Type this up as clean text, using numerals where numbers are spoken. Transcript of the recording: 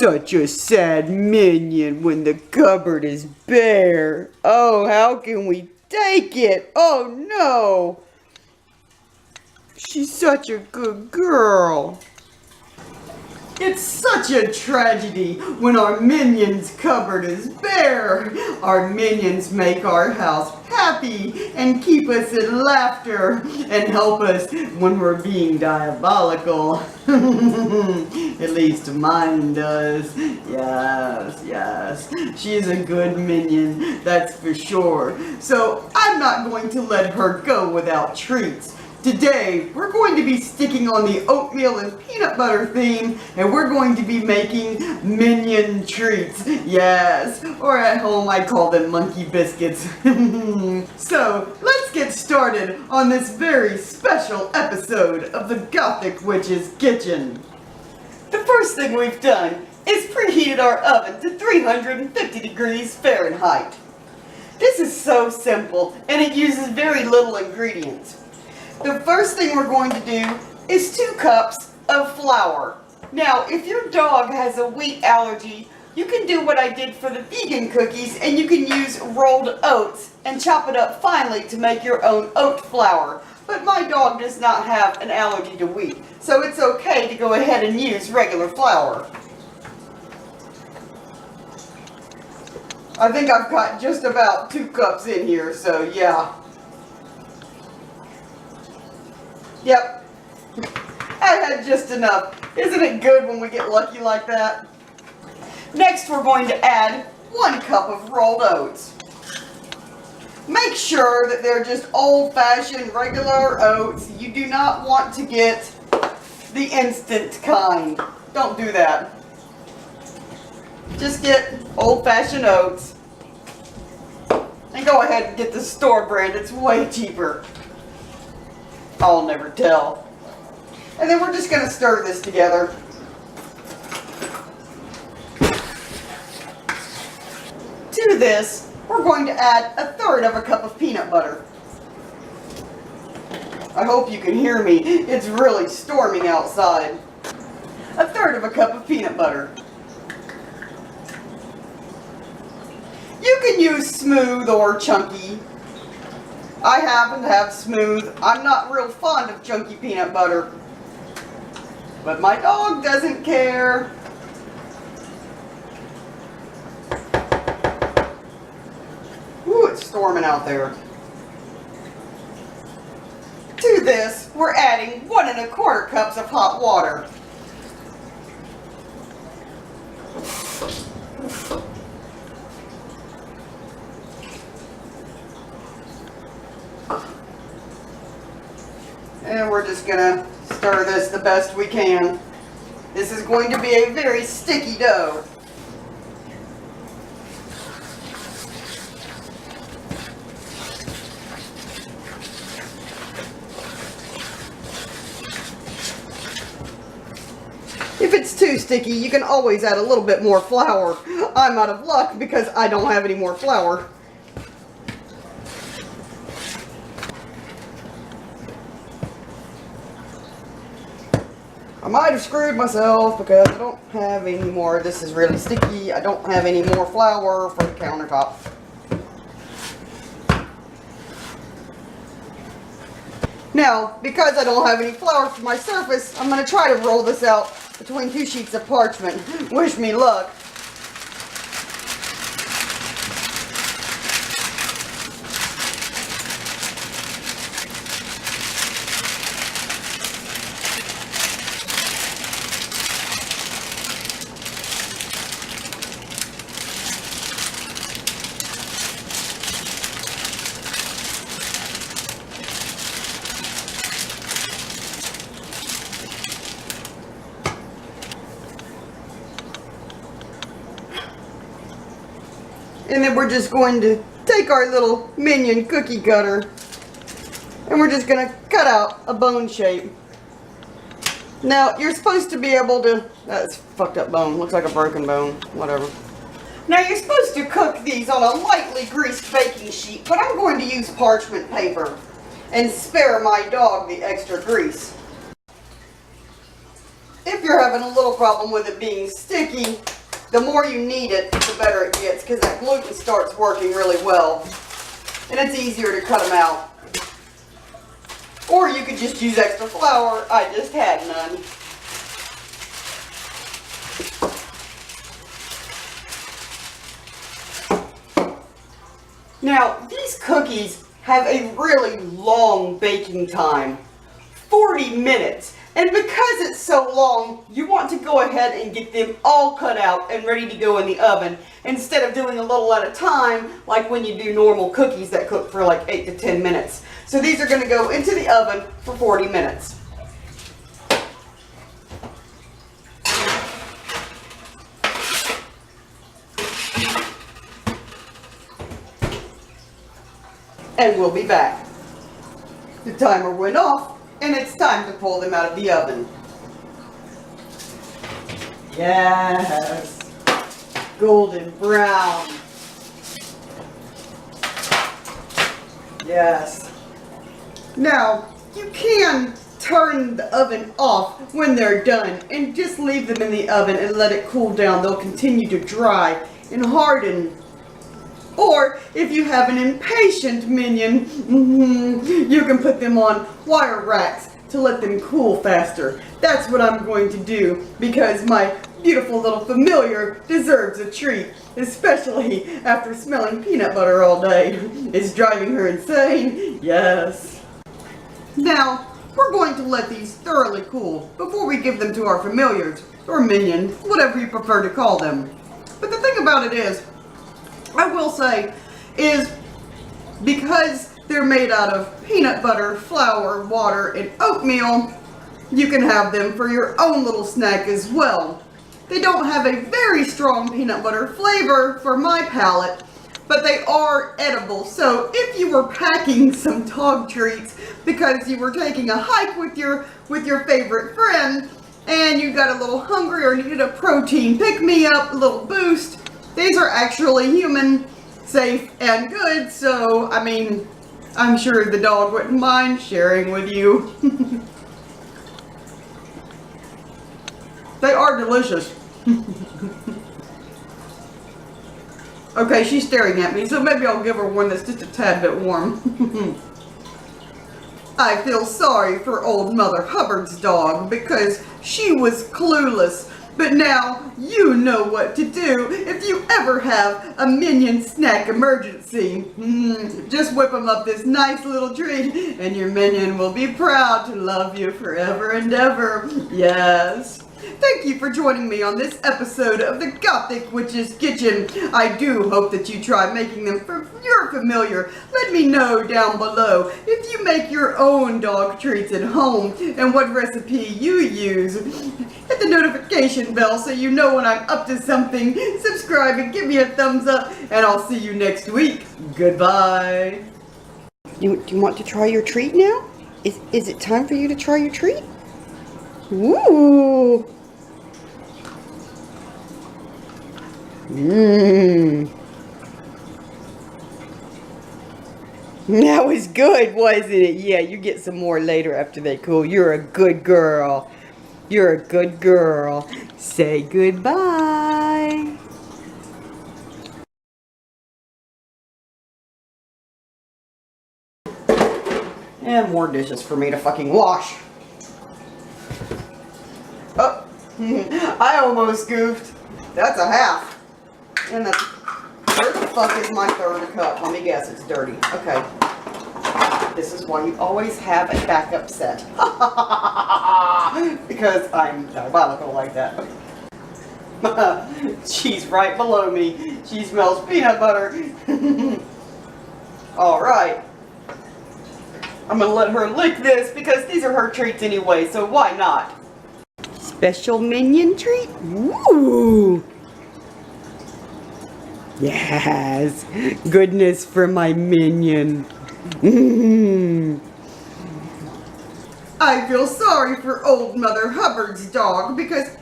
such a sad minion when the cupboard is bare. Oh, how can we take it? Oh no! She's such a good girl. It's such a tragedy when our minion's cupboard is bare. Our minions make our house happy and keep us in laughter and help us when we're being diabolical. At least mine does. Yes. She's a good minion, that's for sure. So I'm not going to let her go without treats. Today, we're going to be sticking on the oatmeal and peanut butter theme, and we're going to be making minion treats. Yes, or at home I call them monkey biscuits. So, let's get started on this very special episode of the Gothic Witch's Kitchen. The first thing we've done is preheated our oven to 350 degrees Fahrenheit. This is so simple, and it uses very little ingredients. The first thing we're going to do is 2 cups of flour. Now, if your dog has a wheat allergy, you can do what I did for the vegan cookies, and you can use rolled oats and chop it up finely to make your own oat flour. But my dog does not have an allergy to wheat, so it's okay to go ahead and use regular flour. I think I've got just about 2 cups in here, so yeah. Yep, I had just enough. Isn't it good when we get lucky like that? Next, we're going to add 1 cup of rolled oats. Make sure that they're just old-fashioned regular oats. You do not want to get the instant kind. Don't do that. Just get old-fashioned oats. And go ahead and get the store brand. It's way cheaper. I'll never tell. And then we're just going to stir this together. To this, we're going to add 1/3 cup of peanut butter. I hope you can hear me. It's really storming outside. 1/3 cup of peanut butter. You can use smooth or chunky. I happen to have smooth. I'm not real fond of chunky peanut butter. But my dog doesn't care. Ooh, it's storming out there. To this, we're adding 1 1/4 cups of hot water. And we're just going to stir this the best we can. This is going to be a very sticky dough. If it's too sticky, you can always add a little bit more flour. I'm out of luck because I don't have any more flour. I might have screwed myself because I don't have any more. This is really sticky. I don't have any more flour for the countertop. Now, because I don't have any flour for my surface, I'm going to try to roll this out between 2 sheets of parchment. Wish me luck. And then we're just going to take our little minion cookie cutter and we're just going to cut out a bone shape. Now, you're supposed to be able to, that's fucked up bone, looks like a broken bone, whatever. Now, you're supposed to cook these on a lightly greased baking sheet, but I'm going to use parchment paper and spare my dog the extra grease. If If you're having a little problem with it being sticky, the more you knead it, the better it gets, because that gluten starts working really well. And it's easier to cut them out. Or you could just use extra flour. I just had none. Now, these cookies have a really long baking time, 40 minutes. And because it's so long, you want to go ahead and get them all cut out and ready to go in the oven, instead of doing a little at a time, like when you do normal cookies that cook for like 8 to 10 minutes. So these are going to go into the oven for 40 minutes. And we'll be back. The timer went off, and it's time to pull them out of the oven. Yes, golden brown. Yes. Now, you can turn the oven off when they're done and just leave them in the oven and let it cool down. They'll continue to dry and harden. Or, if you have an impatient minion, you can put them on wire racks to let them cool faster. That's what I'm going to do, because my beautiful little familiar deserves a treat, especially after smelling peanut butter all day. It's driving her insane. Yes. Now, we're going to let these thoroughly cool before we give them to our familiars, or minions, whatever you prefer to call them. But the thing about it is, I will say, is because they're made out of peanut butter, flour, water, and oatmeal, you can have them for your own little snack as well. They don't have a very strong peanut butter flavor for my palate, but they are edible. So if you were packing some dog treats because you were taking a hike with your favorite friend, and you got a little hungry or needed a protein pick-me-up, a little boost, these are actually human, safe, and good, so, I mean, I'm sure the dog wouldn't mind sharing with you. They are delicious. Okay, she's staring at me, so maybe I'll give her one that's just a tad bit warm. I feel sorry for Old Mother Hubbard's dog because she was clueless. But now you know what to do if you ever have a minion snack emergency. Just whip them up this nice little treat and your minion will be proud to love you forever and ever. Yes. Thank you for joining me on this episode of the Gothic Witch's Kitchen. I do hope that you try making them for your familiar. Let me know down below if you make your own dog treats at home and what recipe you use. Hit the notification bell so you know when I'm up to something. Subscribe and give me a thumbs up, and I'll see you next week. Goodbye. Do you want to try your treat now? Is it time for you to try your treat? Ooh. That was good, wasn't it? Yeah, you get some more later after they cool. You're a good girl. You're a good girl. Say goodbye. And more dishes for me to fucking wash. Oh, I almost goofed. That's a half. And that's, where the fuck is my third cup? Let me guess, it's dirty. Okay. This is why you always have a backup set. Because I'm diabolical like that. She's right below me. She smells peanut butter. Alright. I'm gonna let her lick this because these are her treats anyway, so why not? Special minion treat? Ooh! Yes! Goodness for my minion. I feel sorry for Old Mother Hubbard's dog because